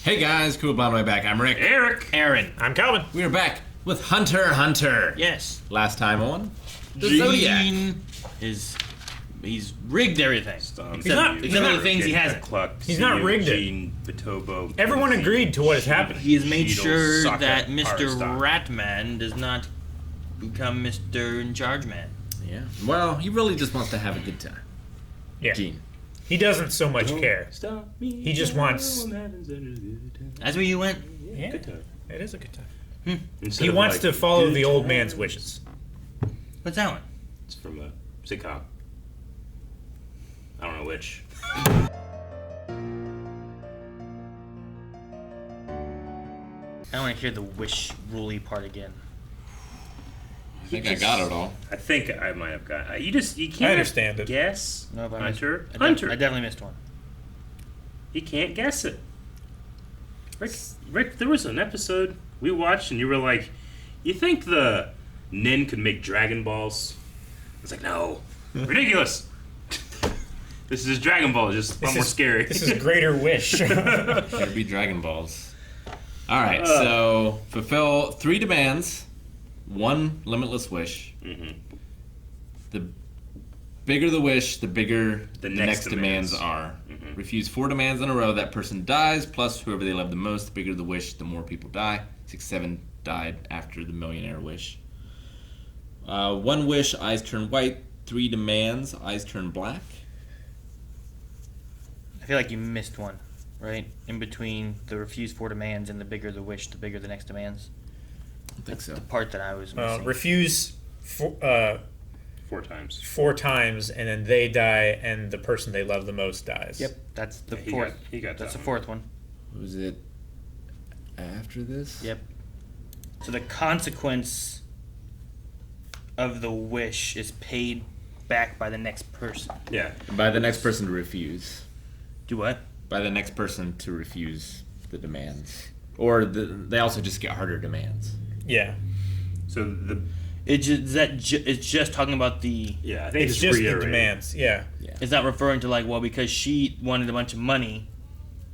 Hey guys, cool by my back. I'm Rick. Eric. Aaron. I'm Calvin. We are back with Hunter x Hunter. Yes. Last time on the Gene Zodiac. He's rigged everything. He's Except not the things he hasn't. He's not rigged it. Gene, Batobo, Everyone agreed to what is happening. He has made Cheetos, sure Sokka, that Power Mr. Stock. Ratman does not become Mr. In Charge Man. Yeah. Well, he really just wants to have a good time. Yeah. Gene. He doesn't so much care. Stop me. He just wants- That's where you went? Yeah, Good time. it is a good time. Instead He of wants like, to follow good the old time. man's wishes. What's that one? It's from a sitcom. I don't know which. I want to hear the wish ruly part again. I think I got it all. I think I might have got. You can't. I understand it. Guess. No, but Hunter. I Hunter. definitely missed one. You can't guess it. Rick, there was an episode we watched, and you were like, "You think the Nin could make Dragon Balls?" I was like, "No, ridiculous." This is Dragon Ball, just a lot more scary. This is greater wish. Better be Dragon Balls. Alright, so fulfill 3 demands, 1 limitless wish. Mm-hmm. The bigger the wish, the bigger the next demands demands. are. Mhm. Refuse 4 demands in a row, that person dies, plus whoever they love the most. The bigger the wish, the more people die. 6-7 died after the millionaire wish. 1 wish, eyes turn white. 3 demands, eyes turn black. I feel like you missed one, right? In between the refuse 4 demands and the bigger the wish, the bigger the next demands. I think so. The part that I was missing. Refuse 4 times. 4 times, and then they die, and the person they love the most dies. Yep, that's the He fourth. got- he got that's that the fourth one. Was it after this? Yep. So the consequence of the wish is paid back by the next person. Yeah. By the next person to refuse. Do what? By the next person to refuse the demands. Or they also just get harder demands. Yeah. So the It's just talking about the. I think It's just the reiterating. demands. Yeah. It's not referring to like, well, because she wanted a bunch of money,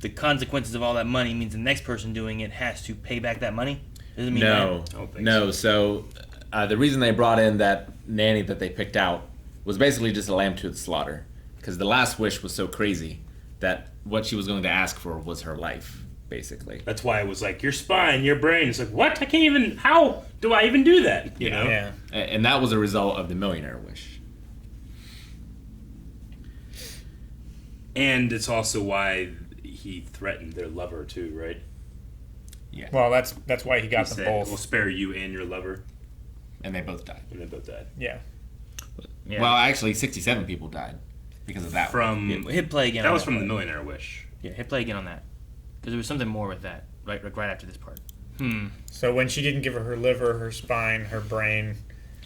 the consequences of all that money means the next person doing it has to pay back that money. Doesn't mean No. I don't think No, so the reason they brought in that nanny that they picked out was basically just a lamb to the slaughter. Because the last wish was so crazy that what she was going to ask for was her life, basically. That's why it was like your spine, your brain. It's like, what? I can't even. How do I even do that? You know? Yeah. And that was a result of the millionaire wish. And it's also why he threatened their lover too, right? Yeah. Well, that's why he got He them said, both. "We'll spare you and your lover," And they both died. and they both died. Yeah. Yeah. Well, actually, 67 people died because of that. From hit play again. that on was from the one. Millionaire Wish. Yeah, hit play again on that. Because there was something more with that, right after this part. So when she didn't give her liver, her spine, her brain,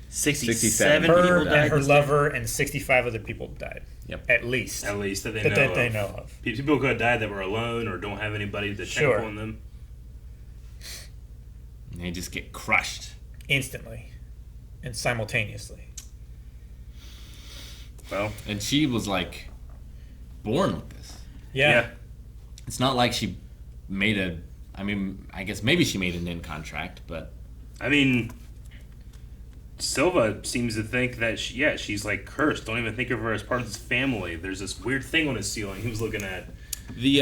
67 Her people her died. and her lover, and 65 other people died. Yep. At least. At least that they That, know. that they of. know of. People could have died that were alone or don't have anybody to check Sure. up on them. And they just get crushed. Instantly. And simultaneously. Well, And she was like born with this. Yeah. It's not like she made I guess maybe she made an in contract, but I mean, Silva seems to think that she's like cursed. Don't even think of her as part of his family. There's this weird thing on his ceiling he was looking at. the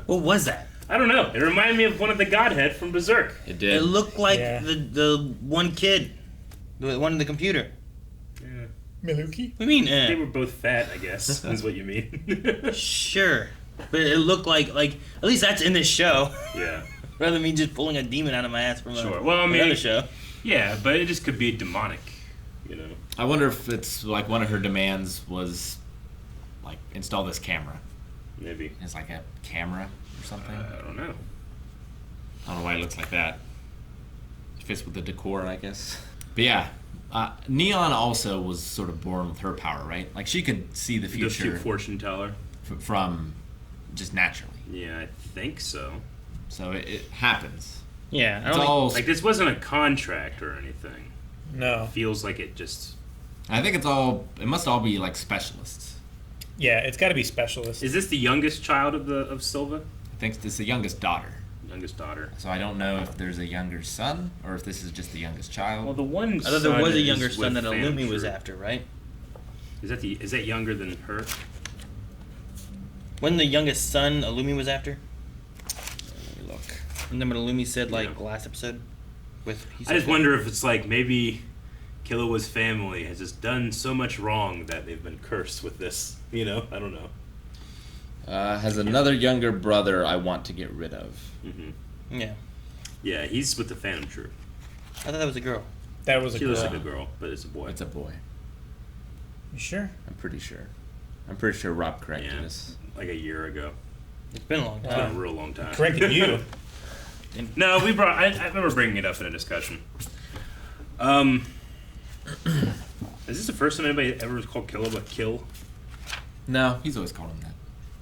What was that? I don't know. It reminded me of one of the Godhead from Berserk. it It did. looked like Yeah. the one kid, the one in the computer. Yeah. Miluki? What do you mean? They were both fat, I guess, is what you mean. Sure, but it looked like at least that's in this show, Yeah. rather than me just pulling a demon out of my ass from Sure. Well, I mean- another show. Yeah, but it just could be demonic, you know. I wonder if it's like one of her demands was like install this camera. Maybe. It's like a camera or something. I don't know. I don't know why it looks like that. It fits with the decor, I guess. But yeah, Neon also was sort of born with her power, right? Like she could see the Just future your fortune teller. from just naturally. Yeah, I think so. So it happens. Yeah, I It's don't all. Like, this wasn't a contract or anything. No. Feels like it just... I think it's all. It must all be like specialists. Yeah, it's got to be specialist. Is this the youngest child of Silva? I thinks this is the youngest daughter. Youngest daughter. So I don't know if there's a younger son or if this is just the youngest child. Well, the one. I thought there was a younger is son with that Phantom Illumi was Troop. after, right? Is that younger than her? Wasn't the youngest son Illumi was after? Let me look. Remember what Illumi said Yeah. last episode? He I said just that- wonder if it's like maybe Killua's family has just done so much wrong that they've been cursed with this. You know, I don't know. Has another younger brother I want to get rid of. Yeah. Yeah, he's with the Phantom Troop. I thought that was a girl. That was a She girl. looks like a girl, but it's a boy. It's a boy. You sure? I'm pretty sure. I'm pretty sure Rob corrected Yeah. us. Like a year ago. It's been a long It's been time. a real long time. Corrected you. No, I remember bringing it up in a discussion. Is this the first time anybody ever was called Killua Kill? No, he's always called him that.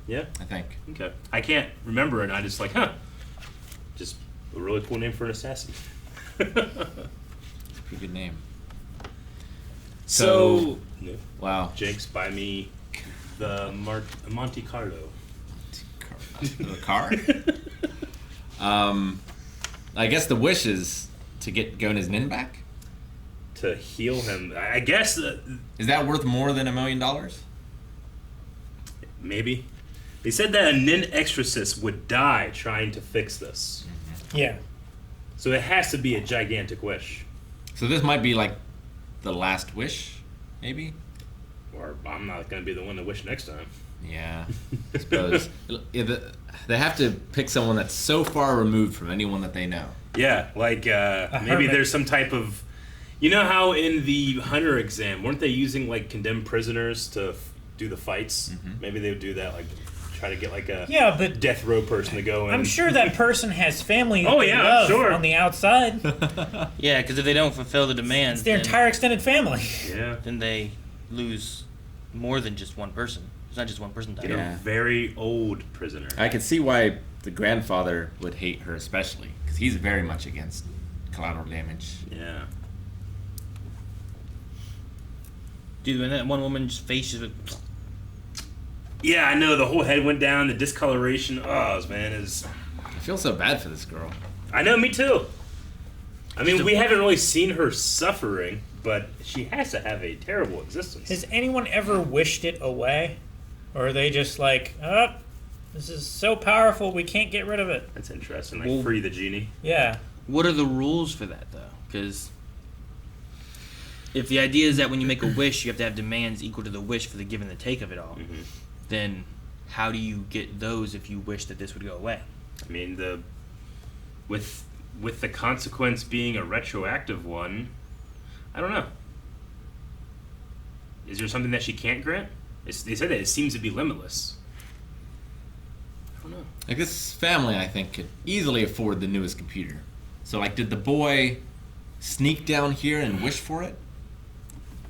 Yeah. I think. Okay. I can't remember it, and I just like, just a really cool name for an assassin. It's a pretty good name. So, Wow. Jake's buy me the Monte Carlo. The car? I guess the wish is to get Gona's Nin back? To heal him. I guess Is that worth more than $1 million? maybe. They said that a Nin exorcist would die trying to fix this. Yeah. So it has to be a gigantic wish. So this might be like the last wish, maybe? Or I'm not going to be the one to wish next time. Yeah, I suppose. They have to pick someone that's so far removed from anyone that they know. Yeah, like maybe hermit. there's some type of... You know how in the Hunter exam, weren't they using like condemned prisoners to do the fights? Maybe they would do that, like try to get like a Yeah, but death row person to go in. I'm sure that person has family Oh, they yeah, love sure. on the outside. Yeah, because if they don't fulfill the demands, It's their then, entire extended family. Yeah. then they lose more than just one person. It's not just one person dying. Get Yeah. a very old prisoner. I could see why the grandfather would hate her especially, because he's very much against collateral damage. Yeah. Dude, when that one woman's face just Yeah, I know. The whole head went down. The discoloration. Oh, man, is. I feel so bad for this girl. I know, me too. I mean, we haven't really seen her suffering, but she has to have a terrible existence. Has anyone ever wished it away? Or are they just like, oh, this is so powerful, we can't get rid of it? That's interesting. Like, Well- free the genie. Yeah. What are the rules for that, though? Because if the idea is that when you make a wish, you have to have demands equal to the wish for the give and the take of it all, then how do you get those if you wish that this would go away? I mean, with the consequence being a retroactive one, I don't know. Is there something that she can't grant? They said that it seems to be limitless. I don't know. Like this family, I think, could easily afford the newest computer. So, like, did the boy sneak down here and wish for it?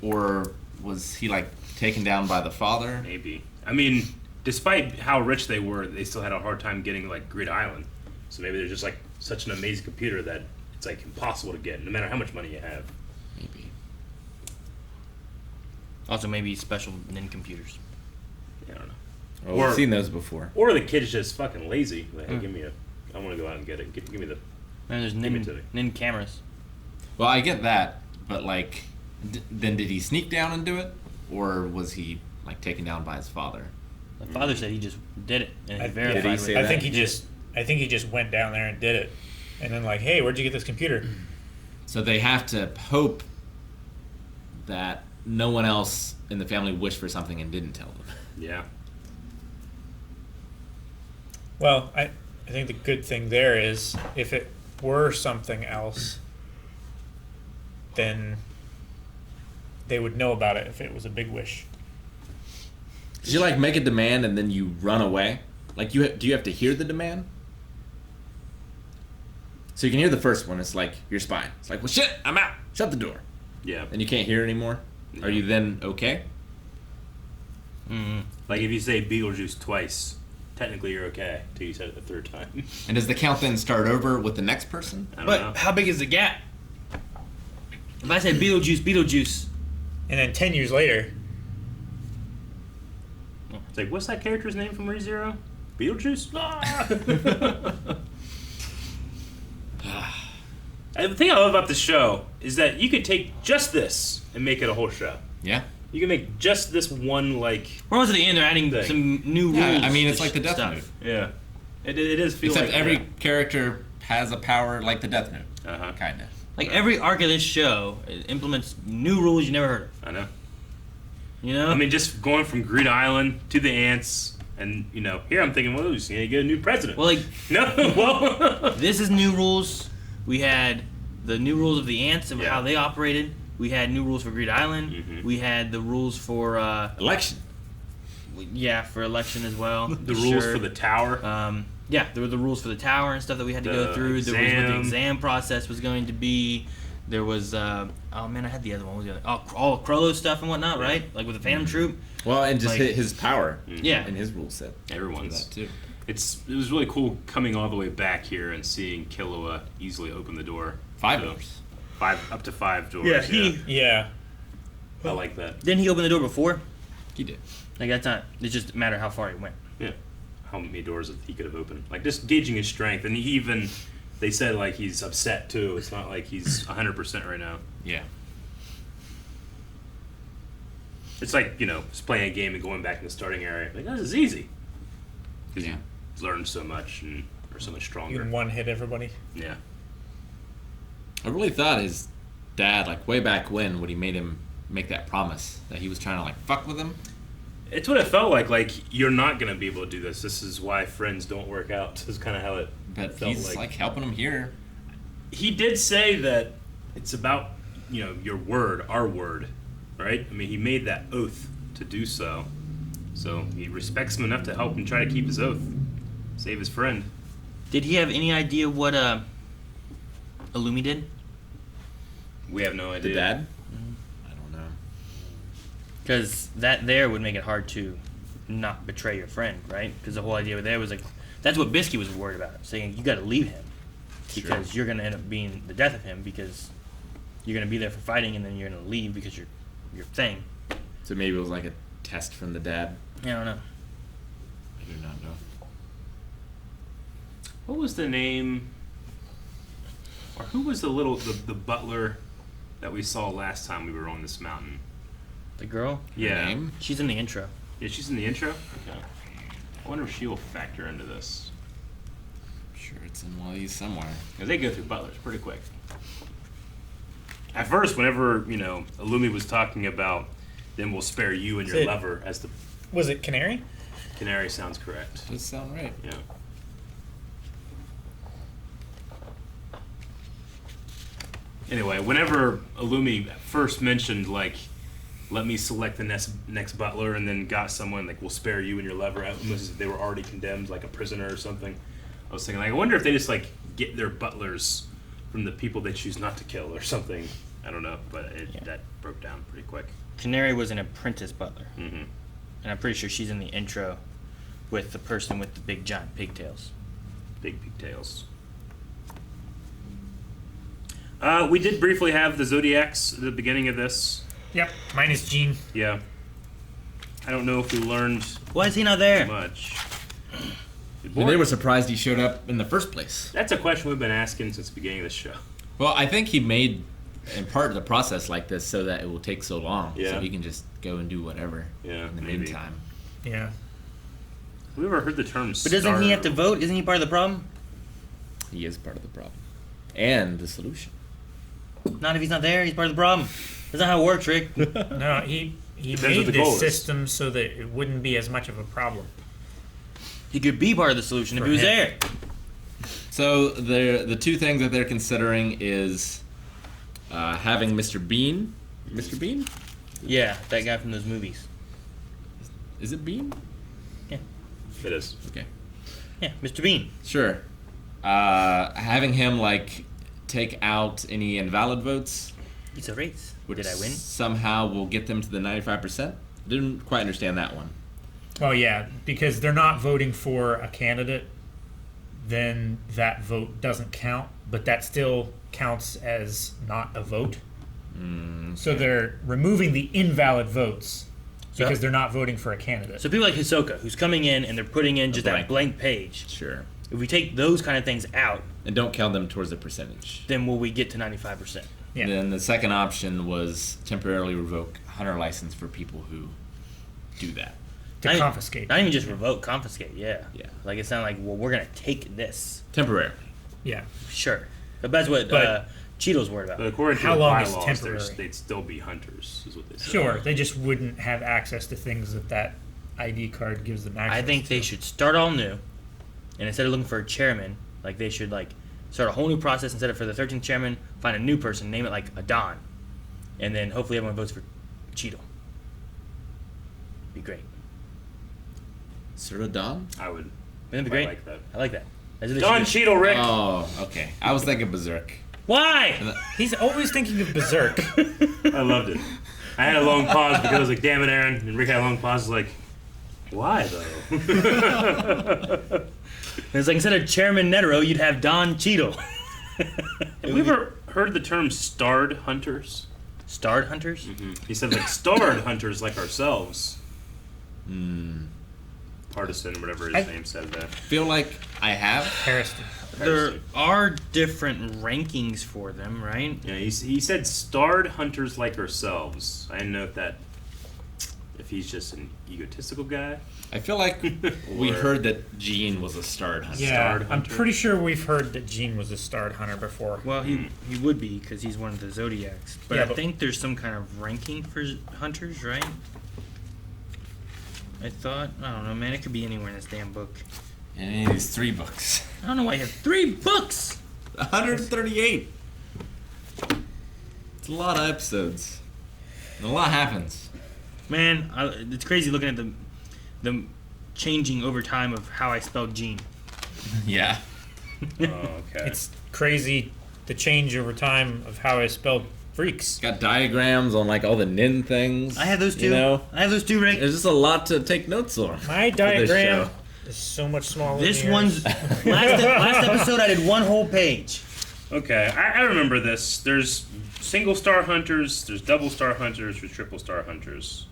Or was he, like, taken down by the father? Maybe. I mean, despite how rich they were, they still had a hard time getting like Grid Island. So maybe they're just like such an amazing computer that it's like impossible to get, no matter how much money you have. Maybe. Also, maybe special Nin computers. I don't know. Oh, Or- we've seen those before. Or the kid's just fucking lazy. Like, hey, give me I want to go out and get it. Give me the. Man, there's me to me. Nin cameras. Well, I get that, but, like, then did he sneak down and do it? Or was he, like, taken down by his father? The father said he just did it, and he I- verified. Did he it. say I that? think he just went down there and did it. And then like, hey, where'd you get this computer? So they have to hope that no one else in the family wished for something and didn't tell them. Yeah. Well, I think the good thing there is if it were something else, then they would know about it if it was a big wish. Did you, like, make a demand and then you run away? Like, do you have to hear the demand? So you can hear the first one. It's like, you're spying. It's like, well, shit, I'm out. Shut the door. Yeah. And you can't hear anymore? Are you then okay? Mhm. Like if you say Beetlejuice twice, technically you're okay till you said it the third time. And does the count then start over with the next person? I don't But know. how big is the gap? If I say Beetlejuice, And then 10 years later, It's like, what's that character's name from ReZero? Beetlejuice? And the thing I love about the show is that you could take just this and make it a whole show. Yeah. You can make just this one, like... We're almost at the end, they're adding Thing. some new rules. Yeah, I mean, to it's like the Death stuff. Note. Yeah. It is feel Except like every that. character has a power like the Death Note. Uh-huh. Kind of. Like every arc of this show it implements new rules you never heard of. I know. You know? I mean, just going from Green Island to the ants, and, you know, here I'm thinking, well, we're just going to get a new president. well, like, No, well... this is new rules. We had the new rules of the ants and Yeah. how they operated. We had new rules for Greed Island. Mhm. We had the rules for Election. for election as well. the rules for the tower. Yeah, there were the rules for the tower and stuff that we had to go The through. There was what the exam. exam process was going to be. There was oh man, I had the other one. What was the other? Oh, all Krollo stuff and whatnot, right? Like with the Phantom Troop. Well, and just Like- his power. Yeah. And his rule set. Everyone's. That too. It was really cool coming all the way back here and seeing Killua easily open the door. 5 So, doors. up to 5 doors. Yeah, he Yeah. I like that. didn't he open the door before? He did. Like that's not. It's just a matter of how far he went. Yeah. How many doors he could have opened? Like just gauging his strength, and he even they said like he's upset too. It's not like he's 100% right now. Yeah. It's like just playing a game and going back in the starting area. Like this is easy because Yeah. you learn so much and are so much You stronger. can one hit everybody. Yeah. I really thought his dad, like way back when he made him make that promise that he was trying to like fuck with him. It's what it felt like. Like you're not gonna be able to do this. This is why friends don't work out. This is kind of how it But felt he's like helping him here. He did say that it's about your word, our word, right? I mean, he made that oath to do so. So he respects him enough to help him try to keep his oath, save his friend. Did he have any idea what Illumi did? We have no idea. The dad? I don't know. Because that there would make it hard to not betray your friend, right? Because the whole idea there was like, that's what Bisky was worried about, saying you got to leave him because you're going to end up being the death of him because you're going to be there for fighting and then you're going to leave because you're your thing. So maybe it was like a test from the dad. I don't know. I do not know. What was the name, or who was the butler that we saw last time we were on this mountain? The girl, Yeah. Name? she's in the intro. Yeah, she's in the intro? Okay. I wonder if she will factor into this. I'm sure it's in one of these somewhere. Because they go through butlers pretty quick. At first, whenever, Illumi was talking about, then we'll spare you and your Is it- lover as the Was it Canary? canary sounds correct. Does sound right. Yeah. Anyway, whenever Illumi first mentioned, like, let me select the next butler and then got someone, like, we'll spare you and your lover, almost as if they were already condemned, like a prisoner or something. I was thinking, like, I wonder if they just, like, get their butlers from the people they choose not to kill or something. I don't know, but that broke down pretty quick. Canary was an apprentice butler, Mm-hmm. and I'm pretty sure she's in the intro with the person with the big giant pigtails. Big pigtails. We did briefly have the Zodiacs at the beginning of this. Yep. Mine is Jean. Yeah. I don't know if we learned Why is he not there? much. And they were surprised he showed up in the first place. That's a question we've been asking since the beginning of the show. Well, I think he made in part the process like this so that it will take so long. Yeah. So he can just go and do whatever Yeah, in the maybe. meantime. Yeah. We ever heard the term But doesn't he have to vote? Isn't he part of the problem? He is part of the problem. And the solution. Not if he's not there. He's part of the problem. That's not how it works, Rick. No, he Depends made what the goal this is. system so that it wouldn't be as much of a problem. He could be part of the solution if For he was him. there. So the two things that they're considering is having Mr. Bean. Mr. Bean? Yeah, that guy from those movies. Is it Bean? It is. Okay. Yeah, Mr. Bean. Sure. Having him like take out any invalid votes, It's a race. which Did I win? somehow will get them to the 95%. Didn't quite understand that one. Well, yeah, because they're not voting for a candidate, then that vote doesn't count, but that still counts as not a vote. So they're removing the invalid votes, because they're not voting for a candidate. So people like Hisoka, who's coming in and they're putting in just that blank page. Sure. If we take those kind of things out, And don't count them towards the percentage. then will we get to 95%? Yeah. Then the second option was temporarily revoke hunter license for people who do that. To confiscate. Not even just revoke, confiscate. Yeah. Yeah. Like it's not like, well, we're gonna take this. Temporarily. Yeah. Sure. But that's what But- Cheeto's worried about. But according to How the long is bylaws, temporary? they'd still be hunters, is what they said. Sure, they just wouldn't have access to things that ID card gives them access I think they to. should start all new, and instead of looking for a chairman, like they should like start a whole new process. Instead of for the 13th chairman, find a new person, name it like a Don, and then hopefully everyone votes for Cheeto. Be great. Sir Don? I would. Wouldn't it be I great? like that. I like that. That's what they Don should do. Cheeto, Rick. Oh, okay. I was thinking Berserk. Why? He's always thinking of Berserk. I loved it. I had a long pause because I was like, damn it, Aaron. And Rick had a long pause. Like, why, though? It's like instead of Chairman Netero, you'd have Don Cheeto. Have we ever heard the term starred hunters? Starred Hunters? He said, like, starred hunters like ourselves. Partisan, whatever his name said that. Feel like I have. Harrison. There are different rankings for them, right? Yeah, he said starred hunters like ourselves. I didn't know if he's just an egotistical guy. I feel like we Or- heard that Gene was a starred hunter. Yeah, Starred I'm hunter. pretty sure we've heard that Gene was a starred hunter before. Well, he would be because he's one of the Zodiacs. But Yeah, I but- think there's some kind of ranking for hunters, right? I thought. I don't know, man. It could be anywhere in this damn book. And any of these 3 books. I don't know why you have 3 books. 138. It's a lot of episodes. And a lot happens. Man, it's crazy looking at the changing over time of how I spelled Gene. Yeah. Oh, okay. It's crazy the change over time of how I spelled freaks. Got diagrams on like all the nin things. I have those two. You know? I have those two, Rick. There's just a lot to take notes on. My this diagram show. is so much smaller This than one's yours. last episode. I did one whole page. Okay, I remember this. There's single star hunters, there's double star hunters, there's triple star hunters.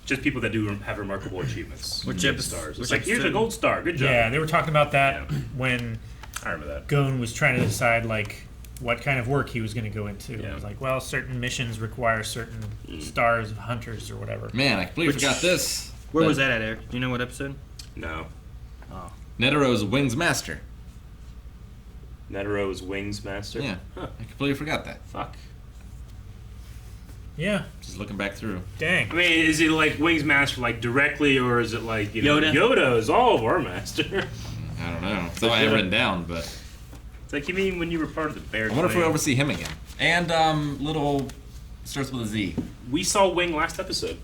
Just people that do have remarkable achievements. Which Good episode- stars. which It's like, here's a episode? gold star. Good job. Yeah, they were talking about that Yeah. when I remember that. Goon was trying to decide like what kind of work he was going to go into. Yeah. It was like, well, certain missions require certain stars of hunters or whatever. Man, I completely Which- forgot this. Where But was that at, Eric? Do you know what episode? No. Netero's Wings Master. Netero's Wings Master? Yeah. Huh. I completely forgot that. Fuck. Yeah, Just looking back through. dang. I mean, is it like Wings Master like directly, or is it like, you know, Yoda? Yoda is all of our master? I don't know. So I have written down, but It's like, you mean when you were part of the Bear I wonder if we Clan? ever see him again. And little starts with a Z. We saw Wing last episode.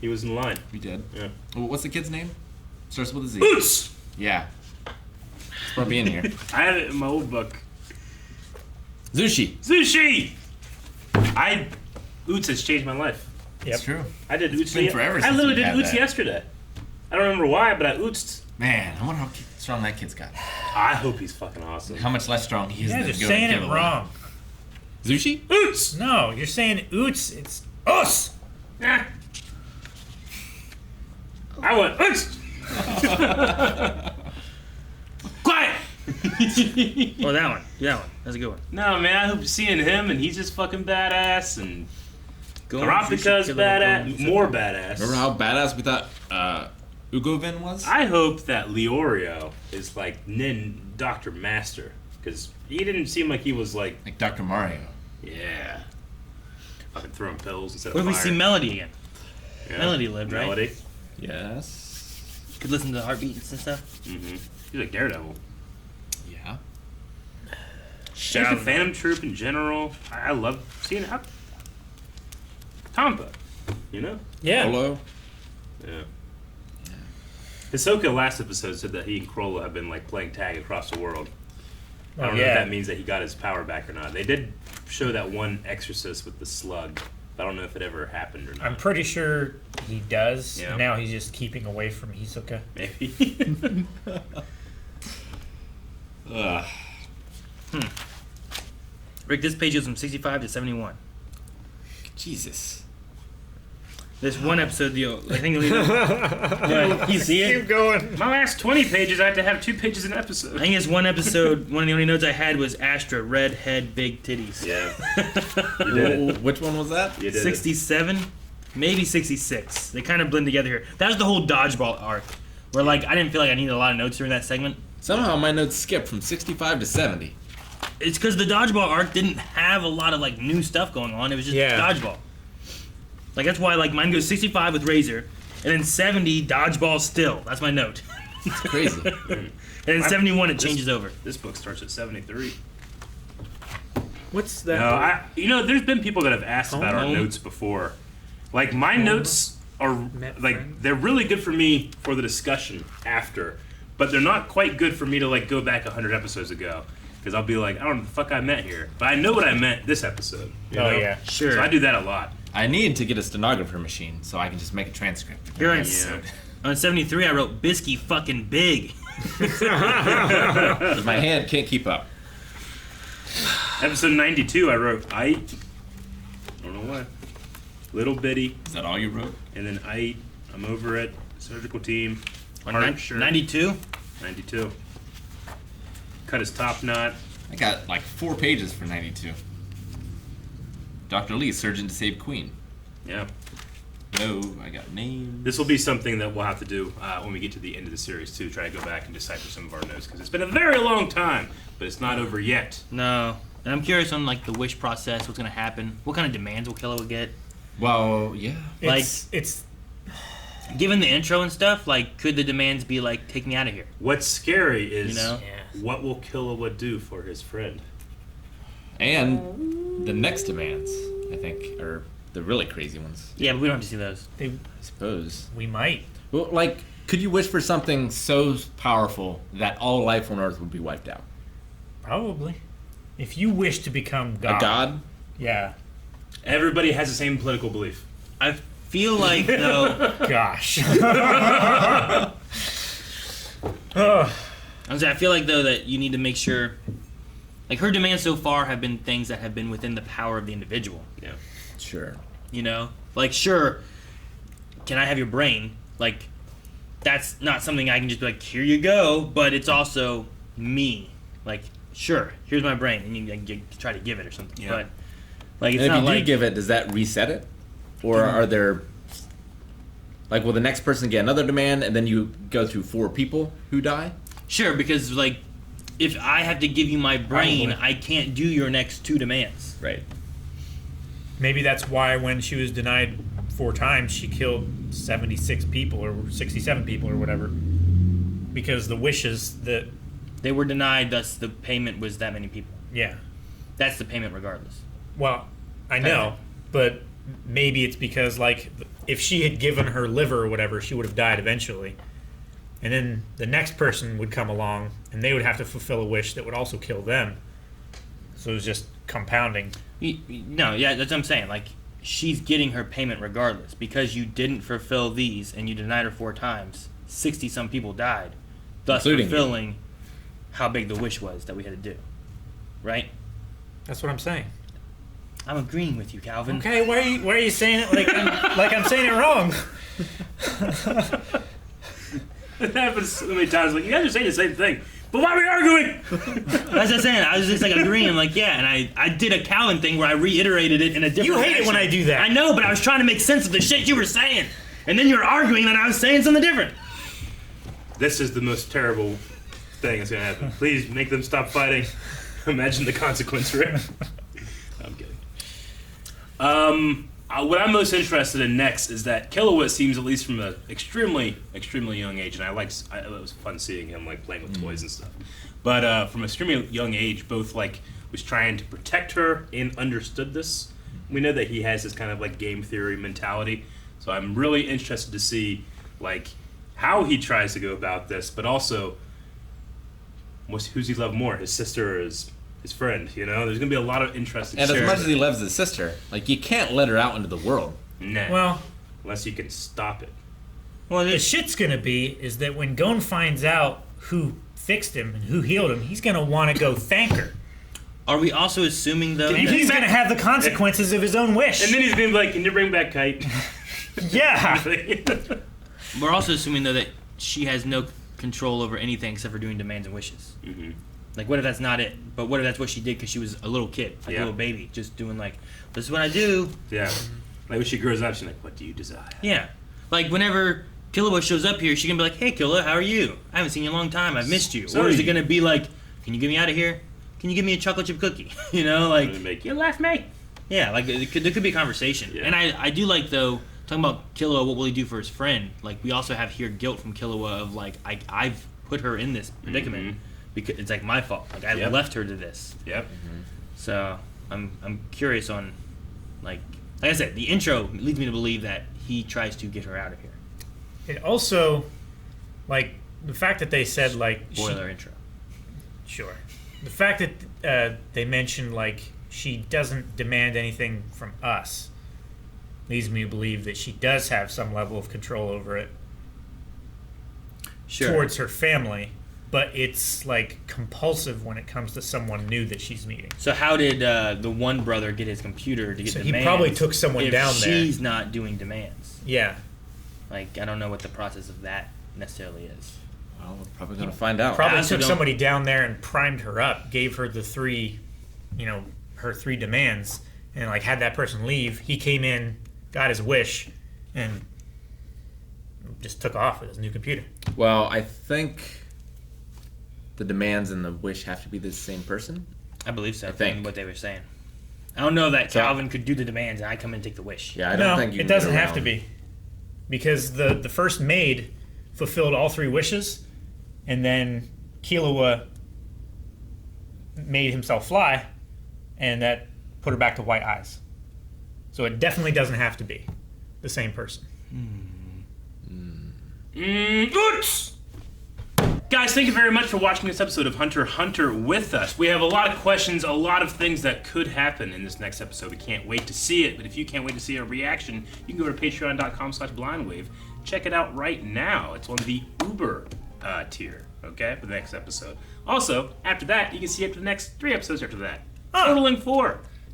He was in line. We did. Yeah. Well, what's the kid's name? Starts with a Z. Oots! Yeah. It's probably in here. I had it in my old book. Zushi. Sushi! Oots has changed my life. Yep. It's true. I did Oots. been forever I since literally we've did had Oots that. yesterday. I don't remember why, but I Ootsed. Man, I wonder how strong that kid's got. I hope he's fucking awesome. How much less strong he You is guys than are Goat saying it Giveaway. wrong. Zushi? Oots! No, you're saying oots. It's us. Ah. I went Oots! Quiet! Oh, that one. Yeah, that one. That's a good one. No, man, I hope seeing him and he's just fucking badass and Go on, Karapika's Sushi Killer, badass, go on. more badass. Remember how badass we thought Ugovin was? I hope that Leorio is like Dr. Master, because he didn't seem like he was like, Like Dr. Mario. yeah, fucking throwing pills instead What of if we fire. see Melody again? Yeah. Melody lived, right? Melody. Yes. Could listen to the heartbeats and stuff. Mm-hmm. He's like Daredevil. Yeah. Just the Phantom Troop in general. I love seeing how Tompa, you know? Yeah. Polo. Yeah. Hisoka last episode said that he and Corolla have been like playing tag across the world. I Oh, don't know if yeah. that means that he got his power back or not. They did show that one exorcist with the slug. But I don't know if it ever happened or not. I'm pretty sure he does. Yeah. Now he's just keeping away from Hisoka. Maybe. Ugh. Rick, this page goes from 65 to 71. Jesus. This one episode, I think you see it. Keep going. My last 20 pages, I had to have 2 pages an episode. I think it's one episode. One of the only notes I had was Astra, red head, big titties. Yeah. You did it. Which one was that? You did 67, maybe 66. They kind of blend together here. That was the whole dodgeball arc, where like I didn't feel like I needed a lot of notes during that segment. Somehow my notes skipped from 65 to 70. It's because the dodgeball arc didn't have a lot of like new stuff going on. It was just dodgeball. Like that's why like mine goes 65 with Razor, and then 70 dodgeball still. That's my note. It's crazy. And then 71 it changes over. This book starts at 73. What's that? No, there's been people that have asked about our Home. notes before. Like my notes are like they're really good for me for the discussion after, but they're not quite good for me to like go back 100 episodes ago because I'll be like, I don't know what the fuck I meant here, but I know what I meant this episode. You know? yeah. Sure. So I do that a lot. I need to get a stenographer machine so I can just make a transcript. Here on, Yeah. on 73 I wrote Bisky fucking big. My hand can't keep up. Episode 92, I wrote I don't know why. Little bitty, Is that all you wrote? and then I'm over it. Surgical team. On Heart shirt. 92. 92. Cut his top knot. I got like 4 pages for 92. Dr. Lee, surgeon to save Queen. Yeah. No, I got names. This will be something that we'll have to do when we get to the end of the series too. Try to go back and decipher some of our notes because it's been a very long time, but it's not over yet. No. And I'm curious on like the wish process, what's gonna happen, what kind of demands will Killa get. Well, yeah. It's Given the intro and stuff, like could the demands be like take me out of here? What's scary is You know? what will Killa do for his friend. And the next demands, I think, are the really crazy ones. Yeah, but we don't have to see those. I suppose. we might. Well, like, could you wish for something so powerful that all life on Earth would be wiped out? Probably. If you wish to become God. A god? Yeah. Everybody has the same political belief. I feel like though Gosh. I feel like though that you need to make sure like her demands so far have been things that have been within the power of the individual. Yeah. Sure. You know? Like sure, can I have your brain? Like that's not something I can just be like, here you go, but it's also me. Like, sure, here's my brain, and you try to give it or something. Yeah. But like, it's And if not you do like give it, does that reset it? Or are there... Like, will the next person get another demand, and then you go through 4 people who die? sure because like, if I have to give you my brain, Probably. I can't do your next 2 demands. Right. Maybe that's why when she was denied 4 times, she killed 76 people or 67 people or whatever. Because the wishes that, They were denied, thus the payment was that many people. yeah. That's the payment regardless. Well, I know, but maybe it's because, like, if she had given her liver or whatever, she would have died eventually. And then the next person would come along, and they would have to fulfill a wish that would also kill them. So it was just compounding. No, yeah, that's what I'm saying. Like, she's getting her payment regardless because you didn't fulfill these and you denied her 4 times. 60-some people died, thus Including you. fulfilling how big the wish was that we had to do. Right? That's what I'm saying. I'm agreeing with you, Calvin. Okay, why are you saying it like I'm saying it wrong? It happens so many times. Like, you guys are saying the same thing. But why are we arguing? That's what I'm saying. I was just like agreeing. I'm like, yeah, and I did a Calvin thing where I reiterated it in a different You hate it when fashion. I do that. I know, but I was trying to make sense of the shit you were saying. And then you were arguing and I was saying something different. This is the most terrible thing that's gonna happen. Please make them stop fighting. Imagine the consequence, Rick. I'm kidding. What I'm most interested in next is that Killua seems, at least from an extremely, extremely young age, and it was fun seeing him like playing with toys and stuff. But from an extremely young age, both like was trying to protect her and understood this. We know that he has this kind of like game theory mentality. So I'm really interested to see like how he tries to go about this, but also who's he love more, his sister or his friend? You know, there's gonna be a lot of interesting. And as much as he loves his sister, like, you can't let her out into the world. Nah, Well, unless you can stop it. Well, the shit's gonna be is that when Gon finds out who fixed him and who healed him, he's gonna want to go thank her. are we also assuming though? And that- he's gonna have the consequences of his own wish. And then he's gonna be like, "Can you bring back Kite?" Yeah. We're also assuming though that she has no control over anything except for doing demands and wishes. Mm-hmm. Like, what if that's not it? But what if that's what she did because she was a little kid, like a little baby, just doing like, this is what I do. Yeah. Like when she grows up, she's like, what do you desire? Yeah. Like whenever Killua shows up here, she can be like, hey Killua, how are you? I haven't seen you in a long time. I've missed you. Or is it gonna be like, can you get me out of here? Can you give me a chocolate chip cookie? You know, like, I'm gonna make you laugh, mate. yeah, like there could be a conversation. Yeah. And I do like though talking about Killua, what will he do for his friend? Like we also have here guilt from Killua of like I've put her in this predicament because it's like my fault. Like I left her to this. Yep. So I'm curious on like I said, the intro leads me to believe that he tries to get her out of here. It also, like, the fact that they said, like... Spoiler intro. Sure. The fact that they mentioned, like, she doesn't demand anything from us leads me to believe that she does have some level of control over it towards her family, but it's, like, compulsive when it comes to someone new that she's meeting. So how did the one brother get his computer to get demands? He probably took someone if down there. she's not doing demands. Yeah. Like, I don't know what the process of that necessarily is. Well, we're probably going to find out. Probably also took don't- somebody down there and primed her up, gave her the her three demands, and like had that person leave. He came in, got his wish, and just took off with his new computer. Well, I think the demands and the wish have to be the same person. I believe so. I think. From what they were saying. I don't know that So- Calvin could do the demands and I come in and take the wish. Yeah, I don't No, think you it can get doesn't have to around- be, because the first maid fulfilled all three wishes, and then Killua made himself fly, and that put her back to white eyes. So it definitely doesn't have to be the same person. Oops! Guys, thank you very much for watching this episode of Hunter x Hunter with us. We have a lot of questions, a lot of things that could happen in this next episode. We can't wait to see it, but if you can't wait to see our reaction, you can go to patreon.com/blindwave. Check it out right now. It's on the Uber tier, okay, for the next episode. Also, after that, you can see up to the next 3 episodes after that. Totaling 4.